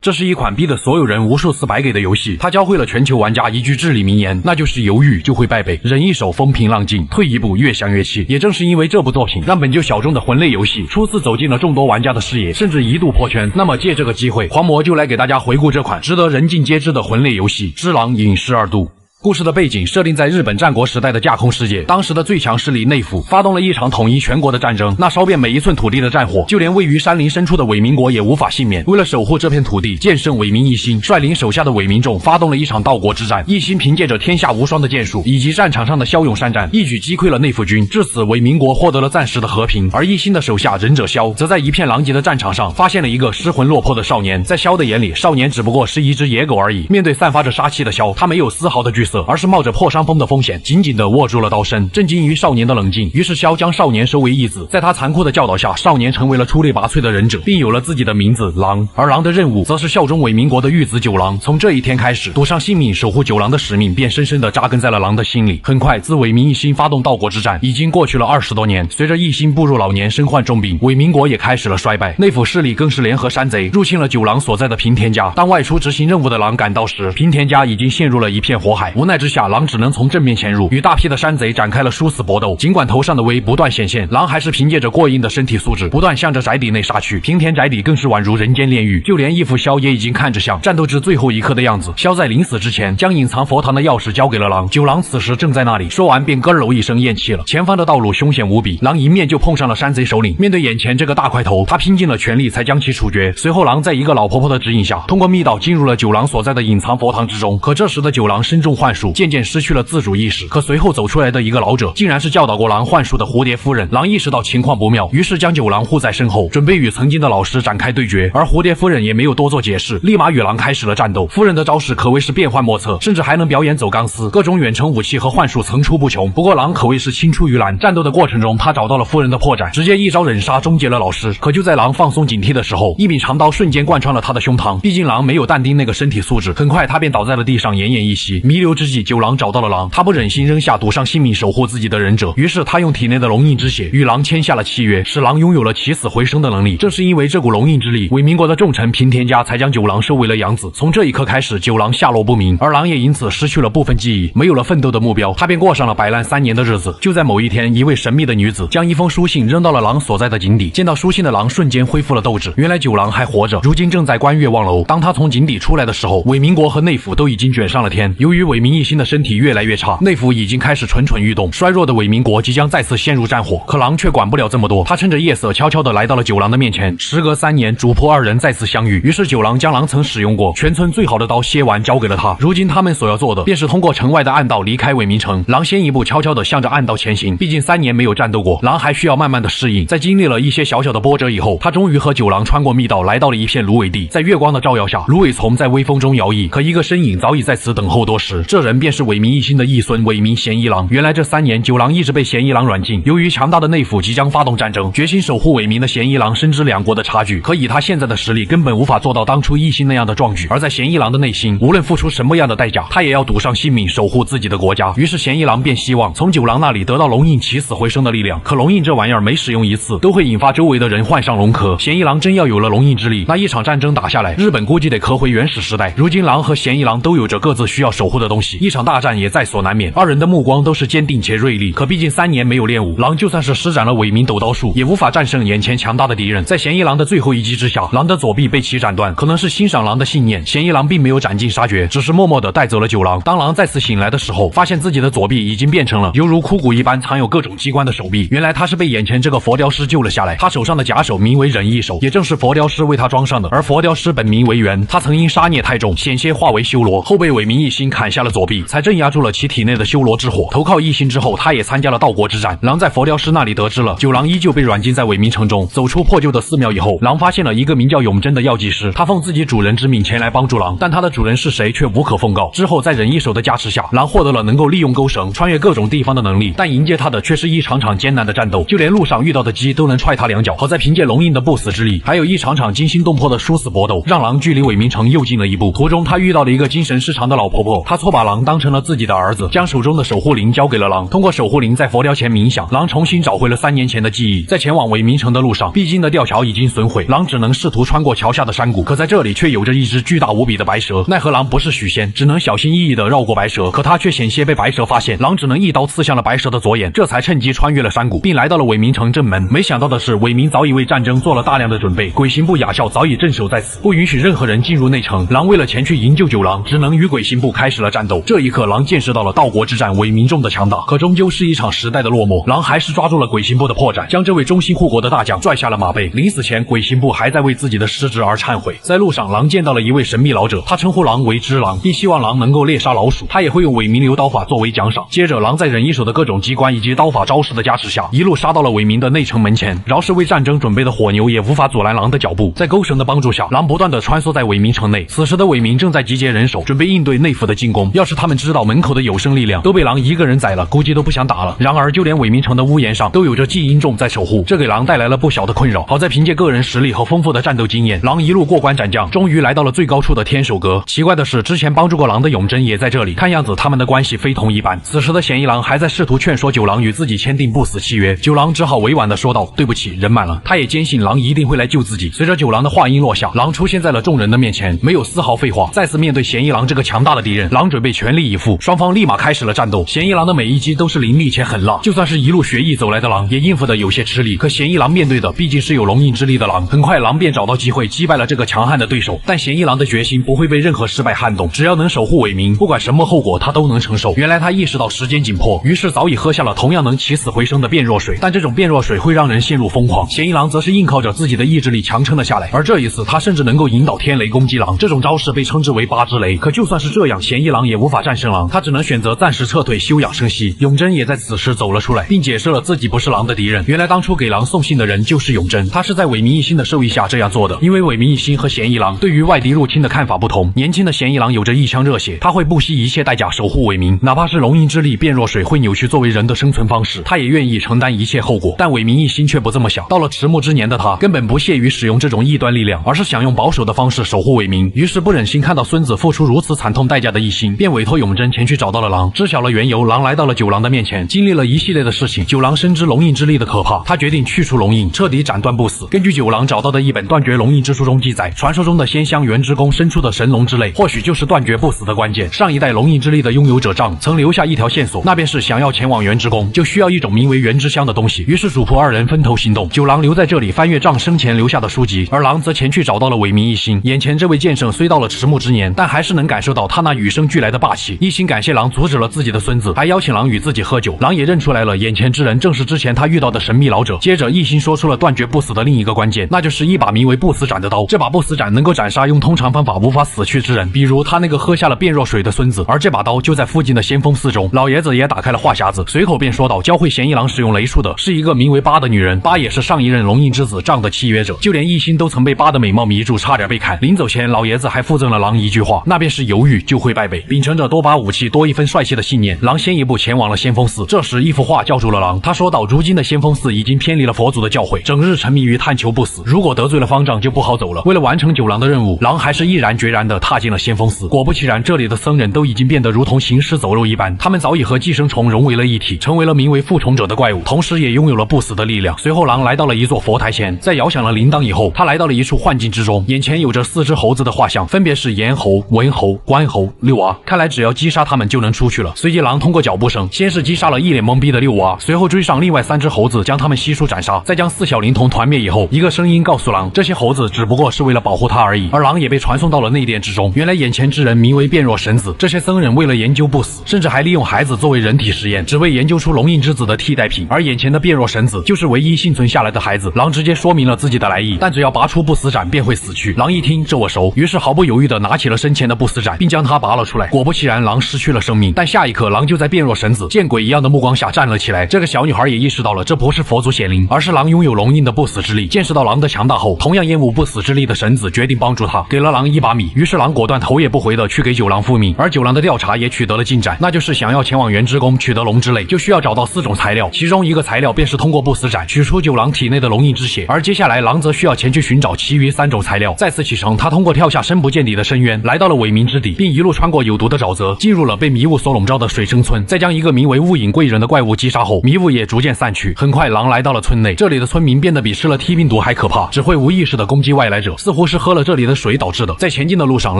这是一款逼得所有人无数次白给的游戏，它教会了全球玩家一句至理名言，那就是犹豫就会败北，忍一手风平浪静，退一步越想越气。也正是因为这部作品，让本就小众的魂类游戏初次走进了众多玩家的视野，甚至一度破圈。那么借这个机会，黄魔就来给大家回顾这款值得人尽皆知的魂类游戏《只狼隐士2度》。故事的背景设定在日本战国时代的架空世界，当时的最强势力内府发动了一场统一全国的战争，那烧遍每一寸土地的战火，就连位于山林深处的伪民国也无法幸免。为了守护这片土地，剑圣伪民一心率领手下的伪民众发动了一场盗国之战。一心凭借着天下无双的剑术以及战场上的骁勇善战，一举击溃了内府军，至此伪民国获得了暂时的和平。而一心的手下忍者萧则在一片狼藉的战场上发现了一个失魂落魄的少年，在萧的眼里，少年只不过是一只野狗而已。面对散发着杀气的萧，他没有丝毫的惧色，而是冒着破伤风的风险，紧紧地握住了刀身。震惊于少年的冷静，于是萧将少年收为义子。在他残酷的教导下，少年成为了出类拔萃的忍者，并有了自己的名字狼。而狼的任务则是效忠伪民国的玉子九郎。从这一天开始，赌上性命守护九郎的使命便深深地扎根在了狼的心里。很快，自伪民一心发动盗国之战已经过去了20多年，随着一心步入老年，身患重病，伪民国也开始了衰败。内府势力更是联合山贼入侵了九郎所在的平田家。当外出执行任务的狼赶到时，平田家已经陷入了一片火海。无奈之下，狼只能从正面潜入，与大批的山贼展开了殊死搏斗。尽管头上的威不断显现，狼还是凭借着过硬的身体素质，不断向着宅邸内杀去。平田宅邸更是宛如人间炼狱，就连义父萧也已经看着像战斗至最后一刻的样子。萧在临死之前，将隐藏佛堂的钥匙交给了狼。九郎此时正在那里，说完便咯喽一声咽气了。前方的道路凶险无比，狼迎面就碰上了山贼首领。面对眼前这个大块头，他拼尽了全力才将其处决。随后，狼在一个老婆婆的指引下，通过密道进入了九郎所在的隐藏佛堂之中。可这时的九郎身中幻术，渐渐失去了自主意识。可随后走出来的一个老者，竟然是教导过狼幻术的蝴蝶夫人。狼意识到情况不妙，于是将九郎护在身后，准备与曾经的老师展开对决。而蝴蝶夫人也没有多做解释，立马与狼开始了战斗。夫人的招式可谓是变幻莫测，甚至还能表演走钢丝，各种远程武器和幻术层出不穷。不过狼可谓是青出于蓝，战斗的过程中，他找到了夫人的破绽，直接一招忍杀终结了老师。可就在狼放松警惕的时候，一柄长刀瞬间贯穿了他的胸膛。毕竟狼没有但丁那个身体素质，很快他便倒在了地上，奄奄一息。弥留之际，九郎找到了狼，他不忍心扔下赌上性命守护自己的忍者，于是他用体内的龙印之血与狼签下了契约，使狼拥有了起死回生的能力。正是因为这股龙印之力，伪民国的重臣平田家才将九郎收为了养子。从这一刻开始，九郎下落不明，而狼也因此失去了部分记忆，没有了奋斗的目标，他便过上了摆烂3年的日子。就在某一天，一位神秘的女子将一封书信扔到了狼所在的井底，见到书信的狼瞬间恢复了斗志。原来九郎还活着，如今正在观月望楼。当他从井底出来的时候，伪民国和内府都已经卷上了天。由于伪民一心的身体越来越差，内府已经开始蠢蠢欲动，衰弱的伪民国即将再次陷入战火。可狼却管不了这么多，他趁着夜色悄悄地来到了九郎的面前。时隔3年，主仆2人再次相遇，于是九郎将狼曾使用过全村最好的刀蝎丸交给了他。如今他们所要做的便是通过城外的暗道离开伪民城。狼先一步悄悄地向着暗道前行，毕竟3年没有战斗过，狼还需要慢慢的适应。在经历了一些小小的波折以后，他终于和九郎穿过密道，来到了一片芦苇地。在月光的照耀下，芦苇丛在微风中摇曳，可一个身影早已在此等候多时。这人便是伪民一心的义孙伪民嫌疑狼。原来这3年，九郎一直被嫌疑狼软禁。由于强大的内府即将发动战争，决心守护伪民的嫌疑狼深知两国的差距，可以他现在的实力根本无法做到当初一心那样的壮举。而在嫌疑狼的内心，无论付出什么样的代价，他也要赌上性命守护自己的国家。于是嫌疑狼便希望从九郎那里得到龙印起死回生的力量。可龙印这玩意儿每使用一次，都会引发周围的人患上龙壳。嫌疑狼真要有了龙印之力，那一场战争打下来，日本估计得磕回原始时代。如今狼和嫌疑狼都有着各自需要守护的东西，一场大战也在所难免。2人的目光都是坚定且锐利，可毕竟3年没有练武，狼就算是施展了伪民斗刀术，也无法战胜眼前强大的敌人。在嫌疑狼的最后一击之下，狼的左臂被其斩断。可能是欣赏狼的信念，嫌疑狼并没有斩尽杀绝，只是默默地带走了九郎。当狼再次醒来的时候，发现自己的左臂已经变成了犹如枯骨一般藏有各种机关的手臂。原来他是被眼前这个佛雕师救了下来，他手上的假手名为忍一手，也正是佛雕师为他装上的。而佛雕师本名为元，他曾因杀孽太重，险些化为修罗，后被伪民一心砍下了左臂，才镇压住了其体内的修罗之火。投靠一心之后，他也参加了盗国之战。狼在佛雕师那里得知了九郎依旧被软禁在伪民城中，走出破旧的寺庙以后，狼发现了一个名叫永贞的药剂师，他奉自己主人之命前来帮助狼，但他的主人是谁却无可奉告。之后在忍一手的加持下，狼获得了能够利用钩绳穿越各种地方的能力，但迎接他的却是一场场艰难的战斗，就连路上遇到的鸡都能踹他2脚。好在凭借龙印的不死之力，还有一场场惊心动魄的殊死搏斗，让狼距离伪民城又近了一步。途中他遇到了一个精神失常的老婆婆，他错把把狼当成了自己的儿子，将手中的守护灵交给了狼。通过守护灵在佛雕前冥想，狼重新找回了3年前的记忆。在前往伪冥城的路上，必经的吊桥已经损毁，狼只能试图穿过桥下的山谷。可在这里却有着一只巨大无比的白蛇，奈何狼不是许仙，只能小心翼翼地绕过白蛇。可他却险些被白蛇发现，狼只能一刀刺向了白蛇的左眼，这才趁机穿越了山谷，并来到了伪冥城正门。没想到的是，伪冥早已为战争做了大量的准备，鬼刑部雅校早已镇守在此，不允许任何人进入内城。狼为了前去营救九郎，只能与鬼刑部开始了战斗。这一刻，狼见识到了道国之战伪冥众的强大，可终究是一场时代的落寞。狼还是抓住了鬼刑部的破绽，将这位忠心护国的大将拽下了马背。临死前，鬼刑部还在为自己的失职而忏悔。在路上，狼见到了一位神秘老者，他称呼狼为只狼，并希望狼能够猎杀老鼠，他也会用伪冥流刀法作为奖赏。接着，狼在忍一手的各种机关以及刀法招式的加持下，一路杀到了伪冥的内城门前。饶是为战争准备的火牛也无法阻拦狼的脚步。在钩绳的帮助下，狼不断地穿梭在伪冥城内。此时的伪冥正在集结人手，准备应对内府的进攻。要是他们知道门口的有生力量都被狼一个人宰了，估计都不想打了。然而，就连伪冥城的屋檐上都有着祭阴众在守护，这给狼带来了不小的困扰。好在凭借个人实力和丰富的战斗经验，狼一路过关斩将，终于来到了最高处的天守阁。奇怪的是，之前帮助过狼的永贞也在这里，看样子他们的关系非同一般。此时的嫌疑狼还在试图劝说九郎与自己签订不死契约，九郎只好委婉地说道：“对不起，人满了。”他也坚信狼一定会来救自己。随着九郎的话音落下，狼出现在了众人的面前，没有丝毫废话。再次面对嫌疑狼这个强大的敌人，狼准备全力以赴，双方立马开始了战斗。嫌疑狼的每一击都是凌厉且狠辣，就算是一路学艺走来的狼也应付得有些吃力。可嫌疑狼面对的毕竟是有龙印之力的狼，很快狼便找到机会击败了这个强悍的对手。但嫌疑狼的决心不会被任何失败撼动，只要能守护伪冥，不管什么后果他都能承受。原来他意识到时间紧迫，于是早已喝下了同样能起死回生的变弱水，但这种变弱水会让人陷入疯狂。嫌疑狼则是硬靠着自己的意志力强撑了下来，而这一次他甚至能够引导天雷攻击狼，这种招式被称之为八之雷。可就算是这样，嫌疑狼也无法战胜狼，他只能选择暂时撤退休养生息。永贞也在此时走了出来，并解释了自己不是狼的敌人。原来当初给狼送信的人就是永贞，他是在伪冥一心的授意下这样做的。因为伪冥一心和嫌疑狼对于外敌入侵的看法不同，年轻的嫌疑狼有着一腔热血，他会不惜一切代价守护伪冥，哪怕是龙印之力变弱水会扭曲作为人的生存方式，他也愿意承担一切后果。但伪冥一心却不这么想，到了迟暮之年的他根本不屑于使用这种异端力量，而是想用保守的方式守护伪冥。于是不忍心看到孙子付出如此惨痛代价的一心，便委托永贞前去找到了狼。知晓了缘由，狼来到了九郎的面前，经历了一系列的事情。九郎深知龙印之力的可怕，他决定去除龙印，彻底斩断不死。根据九郎找到的一本断绝龙印之书中记载，传说中的仙乡元之宫生出的神龙之类，或许就是断绝不死的关键。上一代龙印之力的拥有者丈曾留下一条线索，那便是想要前往元之宫，就需要一种名为元之香的东西。于是主仆二人分头行动，九郎留在这里翻阅丈生前留下的书籍，而狼则前去找到了伪冥一心。眼前这位剑圣虽到了迟暮之年，但还是能感受到他那与生俱来的霸气。一心感谢狼阻止了自己的孙子，还邀请狼与自己喝酒。狼也认出来了眼前之人正是之前他遇到的神秘老者。接着一心说出了断绝不死的另一个关键，那就是一把名为不死斩的刀。这把不死斩能够斩杀用通常方法无法死去之人，比如他那个喝下了变弱水的孙子。而这把刀就在附近的先锋寺中。老爷子也打开了话匣子，随口便说道，教会嫌疑狼使用雷术的是一个名为八的女人，八也是上一任龙印之子丈的契约者，就连一心都曾被八的美貌迷住，差点被砍。临走前，老爷子还附赠了狼一句话，那便是犹豫就会败北。秉承着多把武器多一分帅气的信念，狼先一步前往了先锋寺。这时一幅画叫住了狼，他说道，如今的先锋寺已经偏离了佛祖的教诲，整日沉迷于探求不死，如果得罪了方丈就不好走了。为了完成九郎的任务，狼还是毅然决然地踏进了先锋寺。果不其然，这里的僧人都已经变得如同行尸走肉一般，他们早已和寄生虫融为了一体，成为了名为复虫者的怪物，同时也拥有了不死的力量。随后狼来到了一座佛台前，在摇响了铃铛以后，他来到了一处幻境之中，眼前有着4只猴子的画像，分别是猿猴、文猴、关猴、六娃，看来只要击杀他们就能出去了。随即狼通过脚步声，先是击杀了一脸懵逼的六娃，随后追上另外3只猴子，将他们悉数斩杀。在将4小灵童团灭以后，一个声音告诉狼，这些猴子只不过是为了保护他而已。而狼也被传送到了内殿之中。原来眼前之人名为变弱神子，这些僧人为了研究不死，甚至还利用孩子作为人体实验，只为研究出龙印之子的替代品。而眼前的变弱神子就是唯一幸存下来的孩子。狼直接说明了自己的来意，但只要拔出不死斩便会死去。狼一听这我熟，于是毫不犹豫地拿起了身前的不死斩，并将它拔了出来。果不其然，狼失去了生命。但下一刻，狼就在变弱神子见鬼一样的目光下站了起来。这个小女孩也意识到了，这不是佛祖显灵，而是狼拥有龙印的不死之力。见识到狼的强大后，同样厌恶不死之力的神子决定帮助他，给了狼1把米。于是狼果断头也不回的去给九郎复命。而九郎的调查也取得了进展，那就是想要前往元之宫取得龙之泪，就需要找到4种材料，其中一个材料便是通过不死斩取出九郎体内的龙印之血。而接下来狼则需要前去寻找其余3种材料。再次启程，他通过跳下深不见底的深渊，来到了伪冥之底，并一路穿过有毒的沼泽，进入了被迷雾所笼罩的水生村。再将一个名为雾隐贵人的怪物击杀后，迷雾也逐渐散去。很快，狼来到了村内，这里的村民变得比吃了 T 病毒还可怕，只会无意识的攻击外来者，似乎是喝了这里的水导致的。在前进的路上，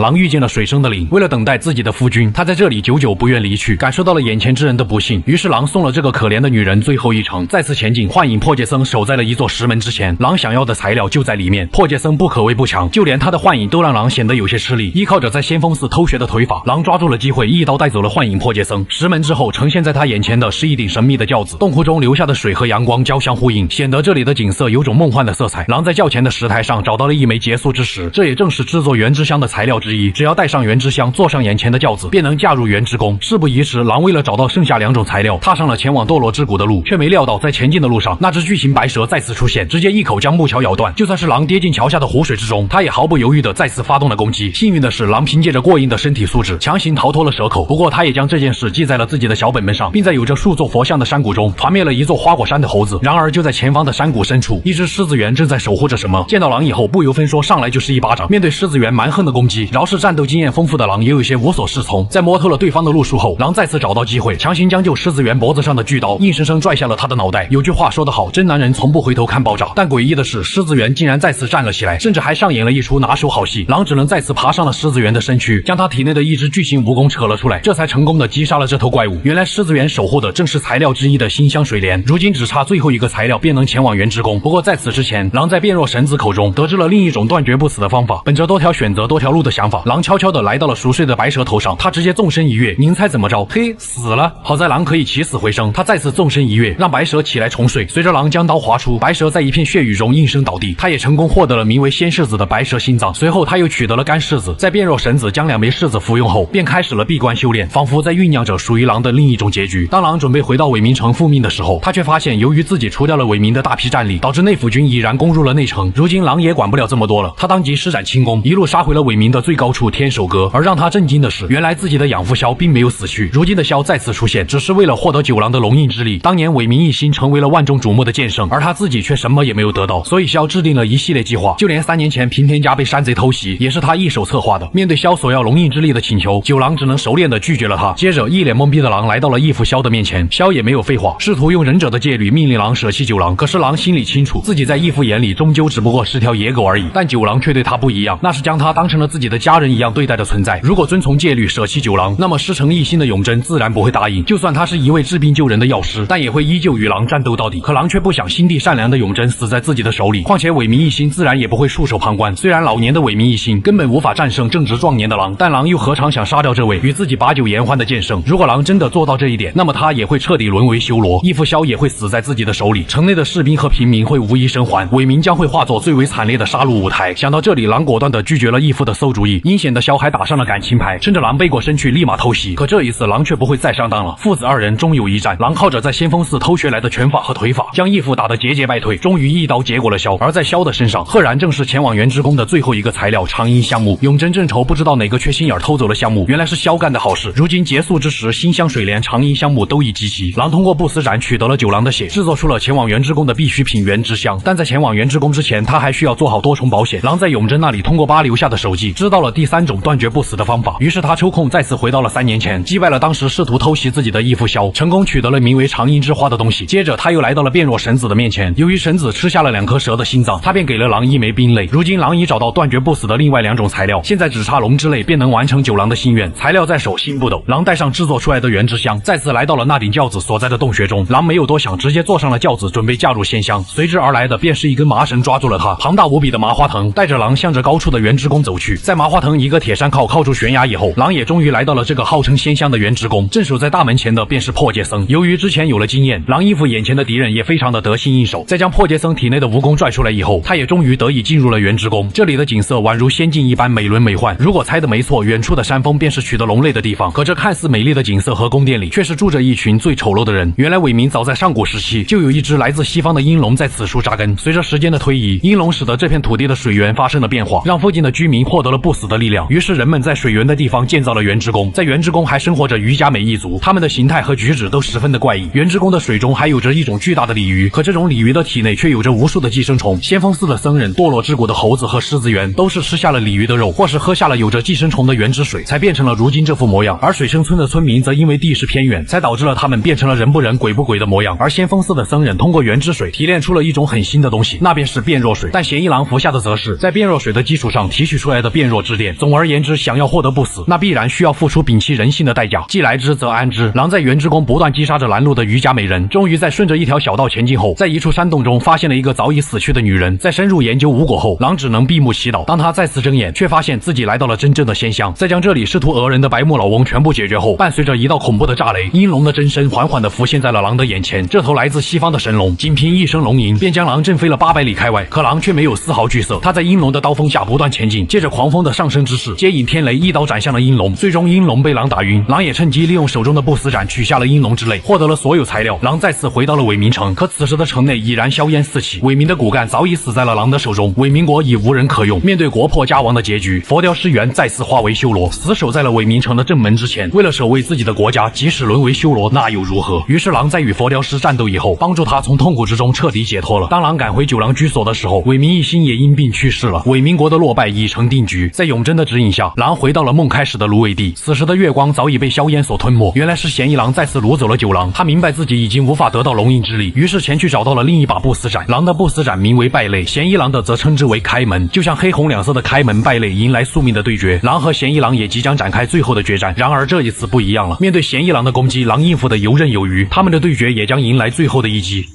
狼遇见了水生的灵，为了等待自己的夫君，他在这里久久不愿离去，感受到了眼前之人的不幸，于是狼送了这个可怜的女人最后一程。再次前进，幻影破戒僧守在了一座石门之前，狼想要的材料就在里面。破戒僧不可谓不强，就连他的幻影都让狼显得有些吃力。依靠着在先锋寺偷学的腿法，狼抓住了机会，一刀带走了幻影破戒僧。石门之后，呈现在他眼前的是一顶神秘的轿子，洞窟中流下的水和阳光交相呼应，显得这里的景色有种梦幻的色彩。狼在轿前的石台上找到了一枚结束之石，这也正是制作原之香的材料之一。只要带上原之香，坐上眼前的轿子，便能嫁入原之宫。事不宜迟，狼为了找到剩下2种材料，踏上了前往堕落之谷的路，却没料到在前进的路上，那只巨型白蛇再次出现，直接一口将木桥咬断。就算是狼跌进桥下的湖水之中，他也毫不犹豫的再次发动了攻击。幸运的是，狼凭借着过硬的身体素质，强行逃脱了蛇口。不过他也将这件事记在了自己的小本本上，并在有着数座佛像的山谷中团灭了一座花果山的猴子。然而就在前方的山谷深处，一只狮子猿正在守护着什么。见到狼以后，不由分说上来就是一巴掌。面对狮子猿蛮横的攻击，饶是战斗经验丰富的狼也有些无所适从。在摸透了对方的路数后，狼再次找到机会，强行将就狮子猿脖子上的巨刀，硬生生拽下了他的脑袋。有句话说得好，真男人从不回头看爆炸。但诡异的是，狮子猿竟然再次站了起来，甚至还上演了一出拿手好戏。狼只能再次爬上了狮子猿的身躯，将他体内的一只巨型蜈蚣扯了出来，这才成功的击杀了这头怪物。原来狮子猿守护的正是材料之一的馨香水莲，如今只差最后一个材料便能前往原之宫。不过在此之前，狼在变弱神子口中得知了另一种断绝不死的方法。本着多条选择多条路的想法，狼悄悄的来到了熟睡的白蛇头上，他直接纵身一跃，您猜怎么着？嘿，死了！好在狼可以起死回生，他再次纵身一跃，让白蛇起来重睡。随着狼将刀划出，白蛇在一片血雨中应声倒地，他也成功获得了名为仙柿子的白蛇心脏。随后他又取得了干柿子，在变弱神子将2枚柿子服用后，便开始了闭关修炼，仿佛在酝酿着属于狼的另一种结局。当狼准备回到伪名城复命的时候，他却发现由于自己除掉了伪名的大批战力，导致内府军已然攻入了内城。如今狼也管不了这么多了，他当即施展轻功，一路杀回了伪名的最高处天守阁。而让他震惊的是，原来自己的养父萧并没有死去，如今的萧再次出现，只是为了获得九郎的龙印之力。当年伪名一心成为了万众瞩目的剑圣，而他自己却什么也没有得到，所以萧制定了一系列计划，就连3年前平田家被山贼偷袭也是他一手策划的。面对萧索要龙印之力的请求，九郎只能熟练的拒绝了他。接着一脸懵逼的狼来到了义父萧的面前，萧也没有废话，试图用忍者的戒律命令狼舍弃九郎。可是狼心里清楚，自己在义父眼里终究只不过是条野狗而已，但九郎却对他不一样，那是将他当成了自己的家人一样对待的存在。如果遵从戒律舍弃九郎，那么师承一心的永贞自然不会答应，就算他是一位治病救人的药师，但也会依旧与狼战斗到底。可狼却不想心地善良的永贞死在自己的手里，况且伪名一心自然也不会束手旁观。虽然老年的伪名一心根本无法战胜正值壮年的狼，但狼又何尝想杀掉这位与自己把酒言欢的剑圣？如果狼真的做到这一点，那么他也会彻底沦为修罗，义父萧也会死在自己的手里，城内的士兵和平民会无一生还，伪名将会化作最为惨烈的杀戮舞台。想到这里，狼果断地拒绝了义父的馊主意。阴险的萧还打上了感情牌，趁着狼背过身去立马偷袭。可这一次狼却不会再上当了，父子2人终有一战。狼靠着在先锋寺偷学来的拳法和腿法，将义父打得节节败退，终于一刀结果了萧。而在萧的身上，赫然正是前往原之宫的最后一个材料长阴香木。永贞正愁不知道哪个缺心眼偷走了香木，原来是萧干的好事。如今结束之时，馨香水莲、长阴香木都已集齐。狼通过不死斩取得了九郎的血，制作出了前往原之宫的必需品原之香。但在前往原之宫之前，他还需要做好多重保险。狼在永贞那里通过疤留下的手迹，知道了第3种断绝不死的方法。于是他抽空再次回到了3年前，击败了当时试图偷袭自己的义父萧，成功取得了名为长阴之花的东西。接着他又来到了变弱神子的面前，由于神子吃下了2颗蛇的心脏，他便给了狼1枚冰泪。如今狼已找到断绝不死的另外2种材料，现在只差龙之泪便能完成九郎的心愿。材料在手，心不抖。狼带上制作出来的原之香，再次来到了那顶轿子所在的洞穴中。狼没有多想，直接坐上了轿子，准备嫁入仙乡。随之而来的便是一根麻绳抓住了他，庞大无比的麻花藤带着狼向着高处的原之宫走去。在麻花藤一个铁山靠住悬崖以后，狼也终于来到了这个号称仙乡的原之宫。镇守在大门前的便是破戒僧。由于之前有了经验，狼依附眼前的敌人也非常的得心应手。在将破戒僧体内的蜈蚣拽出来以后，他也终于得以进入了原之宫。这里的景色宛如仙境一般美轮美奂。如果猜的没错，远处的山峰便是取得龙类的地方。可这看似美丽的景色和宫殿里，却是住着一群最丑陋的人。原来伪名早在上古时期就有一只来自西方的鹰龙在此处扎根。随着时间的推移，鹰龙使得这片土地的水源发生了变化，让附近的居民获得了不死的力量。于是人们在水源的地方建造了原之宫。在原之宫还生活着瑜伽美一族，他们的形态和举止都十分的怪异。原之宫的水中还有着一种巨大的鲤鱼，可这种鲤鱼的体内却有着无数的寄生虫。先锋寺的僧人、堕落之谷的猴子和狮子猿都是吃下了鲤鱼的肉，或是喝下了有着寄生虫的原之水，才变成成了如今这副模样。而水生村的村民则因为地势偏远，才导致了他们变成了人不人鬼不鬼的模样。而先锋寺的僧人通过原汁水提炼出了一种很新的东西，那便是变弱水。但贤一郎服下的则是在变弱水的基础上提取出来的变弱之电。总而言之，想要获得不死，那必然需要付出摒弃人性的代价。既来之则安之。狼在原之宫不断击杀着拦路的瑜伽美人，终于在顺着一条小道前进后，在一处山洞中发现了一个早已死去的女人。在深入研究无果后，狼只能闭目祈祷。当他再次睁眼，却发现自己来到了真正的仙乡。在将这里试图讹人的白目老翁全部解决后，伴随着一道恐怖的炸雷，阴龙的真身缓缓地浮现在了狼的眼前。这头来自西方的神龙，仅凭一声龙吟，便将狼震飞了800里开外。可狼却没有丝毫惧色，他在阴龙的刀锋下不断前进，借着狂风的上升之势，接引天雷一刀斩向了阴龙。最终阴龙被狼打晕，狼也趁机利用手中的不死斩取下了阴龙之泪，获得了所有材料。狼再次回到了伪明城，可此时的城内已然硝烟四起，伪明的骨干早已死在了狼的手中，伪明国已无人可用。面对国破家亡的结局，佛雕尸元再次化为修罗，死守在了伪明城的正门之前。为了守卫自己的国家，即使沦为修罗那又如何？于是狼在与佛雕师战斗以后，帮助他从痛苦之中彻底解脱了。当狼赶回九郎居所的时候，伪明一心也因病去世了。伪明国的落败已成定局。在永贞的指引下，狼回到了梦开始的芦苇地。此时的月光早已被硝烟所吞没，原来是嫌疑狼再次掳走了九郎。他明白自己已经无法得到龙印之力，于是前去找到了另一把不死斩。狼的不死斩名为败类，嫌疑狼的则称之为开门。就像黑红两色的开门败类迎来宿命的对决，狼和嫌疑狼也即将展开最后的决战。然而这一次不一样了，面对嫌疑狼的攻击，狼应付的游刃有余，他们的对决也将迎来最后的一击。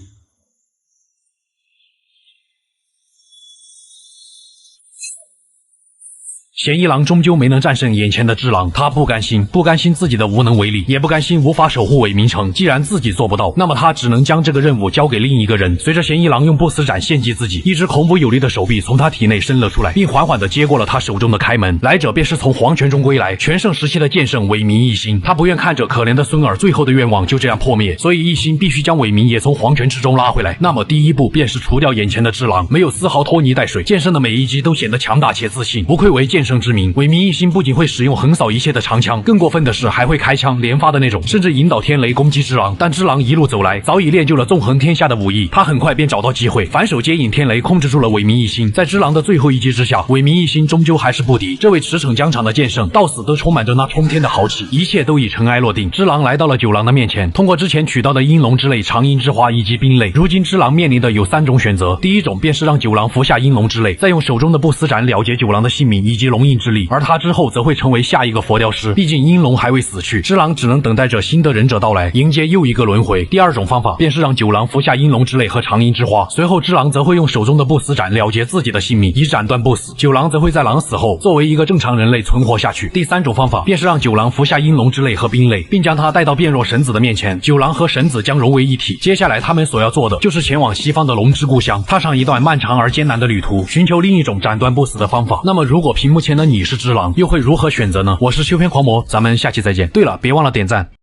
嫌疑狼终究没能战胜眼前的只狼，他不甘心自己的无能为力，也不甘心无法守护伪明城。既然自己做不到，那么他只能将这个任务交给另一个人。随着嫌疑狼用不死斩献祭自己，一只孔武有力的手臂从他体内伸了出来，并缓缓地接过了他手中的开门。来者便是从黄泉中归来，全盛时期的剑圣伪明一心。他不愿看着可怜的孙儿最后的愿望就这样破灭，所以一心必须将伪明也从黄泉之中拉回来。那么第一步便是除掉眼前的只狼，没有丝毫拖泥带水，剑圣的每一击都显得强大且自信，不愧为剑圣之名。伪明一心不仅会使用横扫一切的长枪，更过分的是还会开枪连发的那种，甚至引导天雷攻击只狼。但只狼一路走来，早已练就了纵横天下的武艺，他很快便找到机会，反手接引天雷，控制住了伪明一心。在只狼的最后一击之下，伪明一心终究还是不敌。这位驰骋疆场的剑圣，到死都充满着那冲天的豪气。一切都已尘埃落定，只狼来到了九郎的面前，通过之前取到的阴龙之泪、长阴之花以及冰泪，如今只狼面临的有3种选择。第一种便是让九郎服下阴龙之泪，再用手中的不死斩了结九郎的性命以及龙印之力，而他之后则会成为下一个佛雕师。毕竟阴龙还未死去，只狼只能等待着新的忍者到来，迎接又一个轮回。第二种方法便是让九郎服下阴龙之泪和长阴之花，随后只狼则会用手中的不死斩了结自己的性命，以斩断不死。九郎则会在狼死后作为一个正常人类存活下去。第三种方法便是让九郎服下阴龙之泪和冰泪，并将他带到变弱神子的面前，九郎和神子将融为一体。接下来他们所要做的就是前往西方的龙之故乡，踏上一段漫长而艰难的旅途，寻求另一种斩断不死的方法。那么如果屏幕前的你是只狼，又会如何选择呢？我是修片狂魔，咱们下期再见。对了，别忘了点赞。